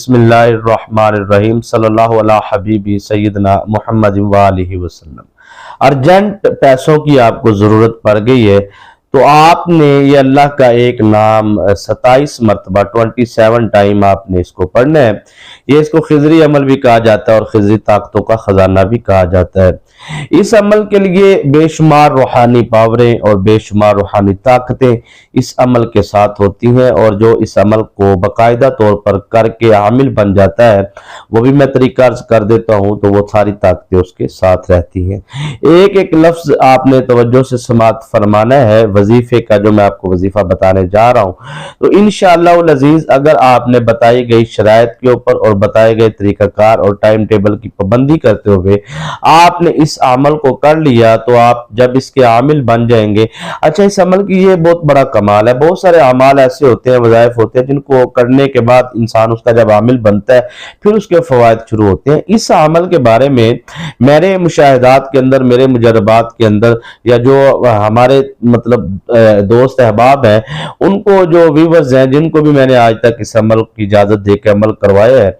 بسم اللہ الرحمن الرحیم صلی اللہ علیہ حبیبی سیدنا محمد وآلہ وسلم۔ ارجنٹ پیسوں کی آپ کو ضرورت پڑ گئی ہے تو آپ نے یہ اللہ کا ایک نام 27 مرتبہ 27 ٹائم آپ نے اس کو پڑھنا ہے۔ یہ اس کو خضری عمل بھی کہا جاتا ہے اور خضری طاقتوں کا خزانہ بھی کہا جاتا ہے۔ اس عمل کے لیے بے شمار روحانی پاوریں اور بے شمار روحانی طاقتیں اس عمل کے ساتھ ہوتی ہیں، اور جو اس عمل کو باقاعدہ طور پر کر کے عامل بن جاتا ہے وہ بھی میں طریقہ عرض کر دیتا ہوں تو وہ ساری طاقتیں اس کے ساتھ رہتی ہیں۔ ایک ایک لفظ آپ نے توجہ سے سماعت فرمانا ہے وظیفے کا، جو میں آپ کو وظیفہ بتانے جا رہا ہوں۔ تو انشاءاللہ العزیز اگر آپ نے بتائی گئی شرائط کے اوپر اور بتائے گئے طریقہ کار اور ٹائم ٹیبل کی پابندی کرتے ہوئے آپ نے اس عمل کو کر لیا تو آپ جب اس کے عامل بن جائیں گے۔ اچھا، اس عمل کی یہ بہت بڑا کمال ہے، بہت سارے اعمال ایسے ہوتے ہیں، وظائف ہوتے ہیں جن کو کرنے کے بعد انسان اس کا جب عامل بنتا ہے پھر اس کے فوائد شروع ہوتے ہیں۔ اس عمل کے بارے میں میرے مشاہدات کے اندر، میرے مجربات کے اندر، یا جو ہمارے دوست احباب ہیں ان کو، جو ویورز ہیں جن کو بھی میں نے آج تک اس عمل کی اجازت دے کے عمل کروایا ہے،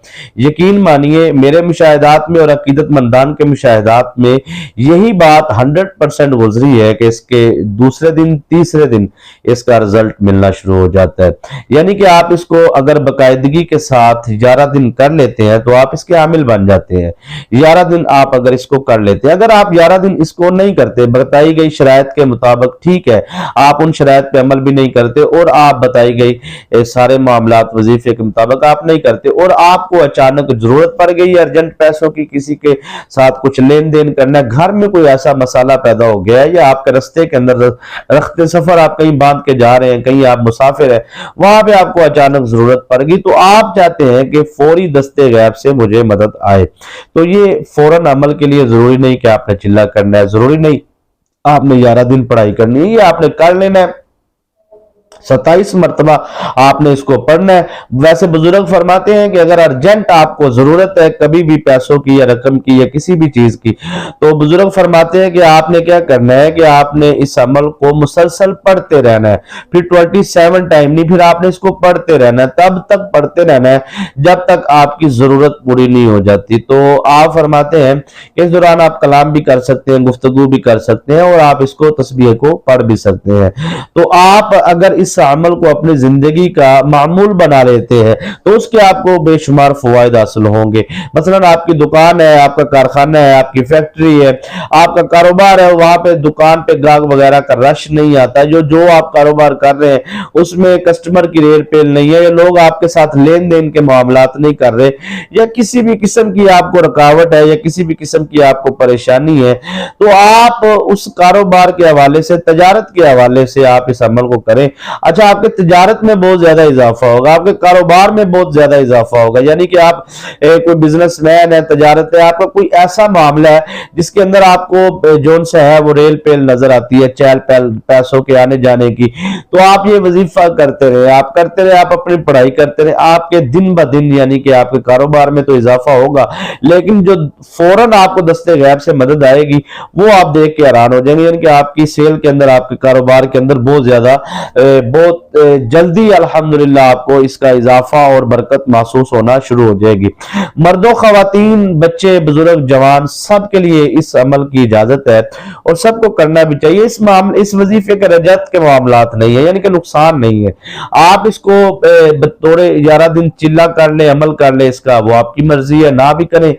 یقین مانیے میرے مشاہدات میں اور عقیدت مندان کے مشاہدات میں یہی بات 100% گزری ہے کہ اس کے دوسرے دن تیسرے دن اس کا رزلٹ ملنا شروع ہو جاتا ہے۔ یعنی کہ آپ اس کو اگر باقاعدگی کے ساتھ 11 دن کر لیتے ہیں تو آپ اس کے عامل بن جاتے ہیں۔ 11 دن آپ اگر اس کو کر لیتے ہیں، اگر آپ 11 دن اس کو نہیں کرتے، بتائی گئی شرائط کے مطابق، ٹھیک ہے آپ ان شرائط پہ عمل بھی نہیں کرتے اور آپ بتائی گئی سارے معاملات وظیفے کے مطابق آپ نہیں کرتے، اور آپ کو اچانک ضرورت پڑ گئی ارجنٹ پیسوں کی، کسی کے ساتھ کچھ لین دین کرنا ہے، گھر میں کوئی ایسا مسئلہ پیدا ہو گیا ہے، یا آپ کے رستے کے اندر رخت سفر آپ کہیں باندھ کے جا رہے ہیں، کہیں آپ مسافر ہیں، وہاں پہ آپ کو اچانک ضرورت پڑ گئی تو آپ چاہتے ہیں کہ فوری دستے غیب سے مجھے مدد آئے۔ تو یہ فوراً عمل کے لیے ضروری نہیں کہ آپ نے چلہ کرنا ہے، ضروری نہیں آپ نے 11 دن پڑھائی کرنی ہے، یہ آپ نے کر لینا ہے، 27 مرتبہ آپ نے اس کو پڑھنا ہے۔ ویسے بزرگ فرماتے ہیں کہ اگر ارجنٹ آپ کو ضرورت ہے کبھی بھی پیسوں کی یا رقم کی یا کسی بھی چیز کی، تو بزرگ فرماتے ہیں کہ آپ نے کیا کرنا ہے کہ آپ نے اس عمل کو مسلسل پڑھتے رہنا ہے، پھر 27 ٹائم نہیں، پھر آپ نے اس کو پڑھتے رہنا ہے، تب تک پڑھتے رہنا ہے جب تک آپ کی ضرورت پوری نہیں ہو جاتی۔ تو آپ فرماتے ہیں کہ اس دوران آپ کلام بھی کر سکتے ہیں، گفتگو بھی کر سکتے ہیں، اور آپ اس کو تسبیح کو پڑھ بھی سکتے ہیں۔ تو آپ اگر اس عمل کو اپنی زندگی کا معمول بنا لیتے ہیں تو اس کے آپ کو بے شمار فوائد حاصل ہوں گے۔ مثلا آپ کی دکان ہے، آپ کا کارخانہ ہے، آپ کی فیکٹری ہے، آپ کا کاروبار ہے، وہاں پہ دکان پہ گاہک وغیرہ کا رش نہیں آتا، جو آپ کاروبار کر رہے ہیں اس میں کسٹمر کی ریل پیل نہیں ہے، یا لوگ آپ کے ساتھ لین دین کے معاملات نہیں کر رہے، یا کسی بھی قسم کی آپ کو رکاوٹ ہے، یا کسی بھی قسم کی آپ کو پریشانی ہے، تو آپ اس کاروبار کے حوالے سے، تجارت کے حوالے سے آپ اس عمل کو کریں۔ اچھا، آپ کے تجارت میں بہت زیادہ اضافہ ہوگا، آپ کے کاروبار میں بہت زیادہ اضافہ ہوگا، یعنی کہ آپ کوئی بزنس مین ہے، تجارت ہے، آپ کا کوئی ایسا معاملہ ہے جس کے اندر آپ کو جون سے ہے وہ ریل پیل نظر آتی ہے، چہل پہل پیسوں کے آنے جانے کی، تو آپ یہ وظیفہ کرتے رہے، آپ کرتے رہے، آپ اپنی پڑھائی کرتے رہے، آپ کے دن بہ دن یعنی کہ آپ کے کاروبار میں تو اضافہ ہوگا، لیکن جو فوراً آپ کو دستے غیب سے مدد آئے گی وہ آپ دیکھ کے حیران ہو جائیں گے، یعنی کہ آپ کی سیل کے اندر، آپ کے کاروبار کے اندر بہت زیادہ بہت جلدی الحمدللہ آپ کو اس کا اضافہ اور برکت محسوس ہونا شروع ہو جائے گی۔ مرد و خواتین، بچے، بزرگ، جوان، سب کے لیے اس عمل کی اجازت ہے اور سب کو کرنا بھی چاہیے۔ اس وظیفے کے رجعت کے معاملات نہیں ہے، یعنی کہ نقصان نہیں ہے۔ آپ اس کو بطور 11 دن چلہ کر لیں، عمل کر لیں، اس کا وہ آپ کی مرضی ہے، نہ بھی کریں۔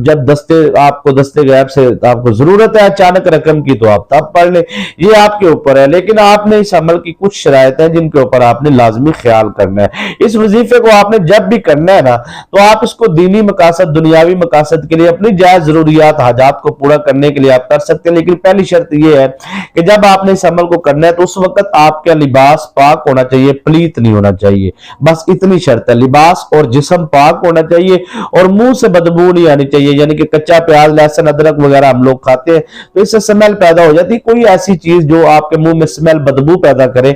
جب آپ کو دستے غیب سے آپ کو ضرورت ہے اچانک رقم کی تو آپ تب پڑھ لیں، یہ آپ کے اوپر ہے، لیکن آپ نے اس عمل کی کچھ شرائط ہیں جن کے اوپر آپ نے لازمی خیال کرنا ہے۔ اس وظیفے کو آپ نے جب بھی کرنا ہے نا تو آپ اس کو دینی مقاصد، دنیاوی مقاصد کے لیے، اپنی جائز ضروریات، حاجات کو پورا کرنے کے لیے آپ کر سکتے ہیں، لیکن پہلی شرط یہ ہے کہ جب آپ نے اس عمل کو کرنا ہے تو اس وقت آپ کا لباس پاک ہونا چاہیے، پلیت نہیں ہونا چاہیے، بس اتنی شرط ہے۔ لباس اور جسم پاک ہونا چاہیے اور منہ سے بدبو نہیں آنی چاہیے، یعنی کہ کچا پیاز، لہسن، ادرک وغیرہ ہم لوگ کھاتے ہیں تو اس سے سمیل پیدا ہو جاتی، کوئی ایسی چیز جو آپ کے منہ میں سمیل، بدبو پیدا کرے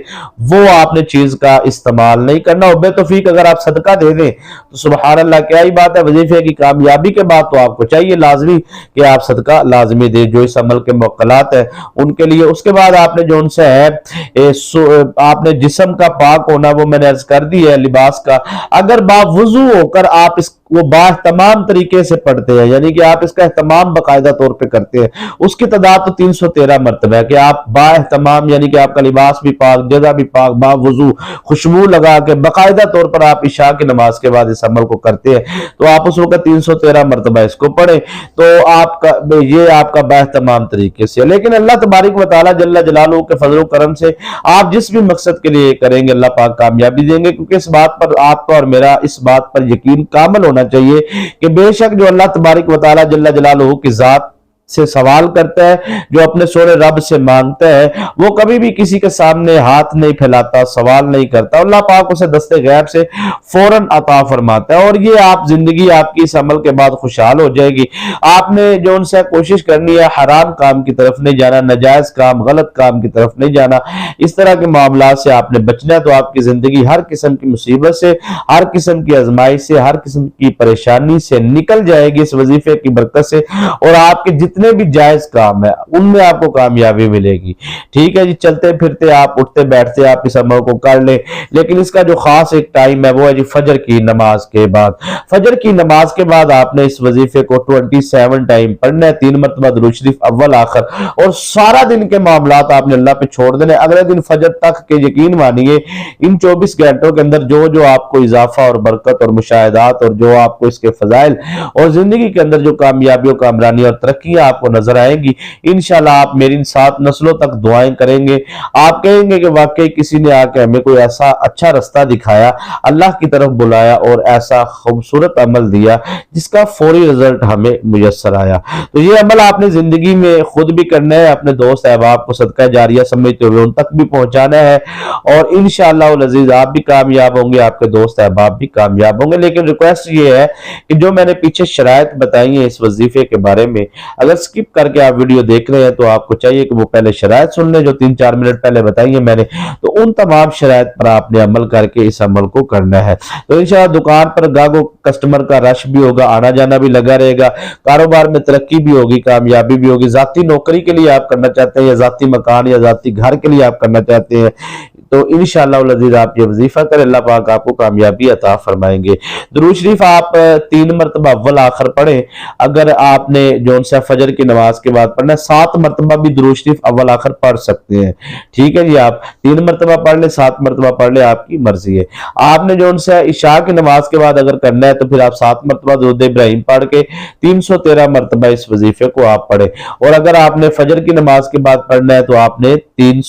وہ آپ نے چیز کا استعمال نہیں کرنا۔ اور بے توفیق اگر آپ صدقہ دے دیں تو سبحان اللہ کیا ہی بات ہے، وظیفے کی کامیابی کے بعد تو آپ کو چاہیے لازمی کہ آپ صدقہ لازمی دیں جو اس عمل کے موکلات ہیں ان کے لیے۔ اس کے بعد آپ نے جو ان سے ہے آپ نے جسم کا پاک ہونا، وہ میں نے عرض کر دی ہے، لباس کا اگر باوضو ہو کر آپ اس وہ باہتمام طریقے سے پڑھتے ہیں، یعنی کہ آپ اس کا اہتمام باقاعدہ طور پہ کرتے ہیں، اس کی تعداد تو 313 مرتبہ ہے کہ آپ باہتمام یعنی کہ آپ کا لباس بھی پاک، جگہ بھی پاک، باوضو خوشبو لگا کے باقاعدہ طور پر آپ عشاء کی نماز کے بعد اس عمل کو کرتے ہیں، تو آپ اس وقت 313 مرتبہ اس کو پڑھیں، تو آپ کا یہ آپ کا باہتمام طریقے سے۔ لیکن اللہ تبارک و تعالی جل جلالہ کے فضل و کرم سے آپ جس بھی مقصد کے لیے کریں گے اللہ پاک کامیابی دیں گے، کیونکہ اس بات پر آپ کا اور میرا اس بات پر یقین کامل ہونا چاہیے کہ بے شک جو اللہ تبارک و تعالی جل جلالہ کی ذات سے سوال کرتا ہے، جو اپنے سونے رب سے مانگتا ہے، وہ کبھی بھی کسی کے سامنے ہاتھ نہیں پھیلاتا، سوال نہیں کرتا، اللہ پاک اسے دست غیب سے فوراً عطا فرماتا ہے۔ اور یہ آپ زندگی آپ کی اس عمل کے بعد خوشحال ہو جائے گی۔ آپ نے جو ان سے کوشش کرنی ہے حرام کام کی طرف نہیں جانا، ناجائز کام، غلط کام کی طرف نہیں جانا، اس طرح کے معاملات سے آپ نے بچنا ہے، تو آپ کی زندگی ہر قسم کی مصیبت سے، ہر قسم کی آزمائش سے، ہر قسم کی پریشانی سے نکل جائے گی اس وظیفے کی برکت سے، اور آپ کے جتنے بھی جائز کام ہے ان میں آپ کو کامیابی ملے گی۔ ٹھیک ہے جی، چلتے پھرتے آپ اٹھتے بیٹھتے آپ اس عمل کو کر لیں، لیکن اس کا جو خاص ایک ٹائم ہے وہ ہے جی فجر کی نماز کے بعد۔ فجر کی نماز کے بعد آپ نے اس وظیفے کو 27 ٹائم پڑھنا ہے، 3 مرتبہ درود شریف اول آخر، اور سارا دن کے معاملات آپ نے اللہ پہ چھوڑ دینے۔ اگلے دن فجر تک کے یقین مانیے ان 24 گھنٹوں کے اندر جو جو آپ کو اضافہ اور برکت اور مشاہدات اور جو آپ کو اس کے فضائل اور زندگی کے اندر جو کامیابی اور کامرانی اور ترقی آپ کو نظر آئیں گی، انشاءاللہ آپ میری 7 نسلوں تک دعائیں کریں گے، آپ کہیں گے کہ واقعی کسی نے آ کے ہمیں کوئی ایسا اچھا رستہ دکھایا، اللہ کی طرف بلایا اور ایسا خوبصورت عمل دیا جس کا فوری رزلٹ ہمیں میسر آیا۔ تو یہ عمل آپ نے زندگی میں خود بھی کرنا ہے، اپنے دوست احباب کو صدقہ جاریہ سمجھتے ہوئے ان تک بھی پہنچانا ہے، اور انشاءاللہ العزیز آپ بھی کامیاب ہوں گے، آپ کے دوست احباب بھی کامیاب ہوں گے۔ لیکن ریکویسٹ یہ ہے کہ جو میں نے پیچھے شرائط بتائی ہیں اس وظیفے کے بارے میں، اگر سکپ کر کے آپ ویڈیو دیکھ رہے ہیں تو آپ کو چاہیے کہ وہ پہلے شرائط سن لیں جو 3-4 منٹ پہلے بتائی ہیں میں نے، تو ان تمام شرائط پر آپ نے عمل کر کے اس عمل کو کرنا ہے۔ تو انشاءاللہ دکان پر گاہک کسٹمر کا رش بھی ہوگا، آنا جانا بھی لگا رہے گا، کاروبار میں ترقی بھی ہوگی، کامیابی بھی ہوگی۔ ذاتی نوکری کے لیے آپ کرنا چاہتے ہیں یا ذاتی مکان یا ذاتی گھر کے لیے آپ کرنا چاہتے ہیں تو انشاءاللہ العزیز آپ یہ وظیفہ کریں، اللہ پاک آپ کو کامیابی عطا فرمائیں گے۔ درود شریف آپ 3 مرتبہ اول آخر پڑھیں، اگر آپ نے جو ان سے فجر کی نماز کے بعد پڑھنا ہے 7 مرتبہ بھی درود شریف اول آخر پڑھ سکتے ہیں۔ ٹھیک ہے جی، آپ 3 مرتبہ پڑھ لیں، 7 مرتبہ پڑھ لیں، آپ کی مرضی ہے۔ آپ نے جو ان سے عشاء کی نماز کے بعد اگر کرنا ہے تو پھر آپ 7 مرتبہ درود ابراہیم پڑھ کے 313 مرتبہ اس وظیفے کو آپ پڑھیں، اور اگر آپ نے فجر کی نماز کے بعد پڑھنا ہے تو آپ نے 3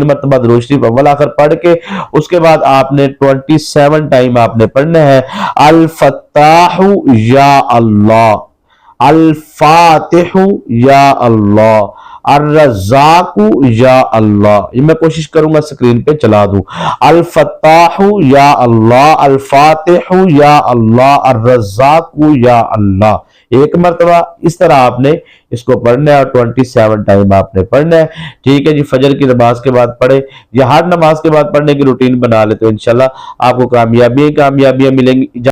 مرتبہ درود شریف اول آخر پڑھ کے اس کے بعد آپ نے 27 ٹائم آپ نے پڑھنا ہے الفتاح یا اللہ، الفاتح یا اللہ، الرزاق یا اللہ۔ یہ میں کوشش کروں گا سکرین پہ چلا دوں، الفتاح یا اللہ، الفاتح یا اللہ، الرزاق یا اللہ، 1 مرتبہ اس طرح آپ نے اس کو پڑھنا ہے، اور 27 ٹائم آپ نے پڑھنا ہے۔ ٹھیک ہے جی، فجر کی نماز کے بعد پڑھے یا ہر نماز کے بعد پڑھنے کی روٹین بنا لے تو انشاءاللہ آپ کو کامیابیاں ملیں گی۔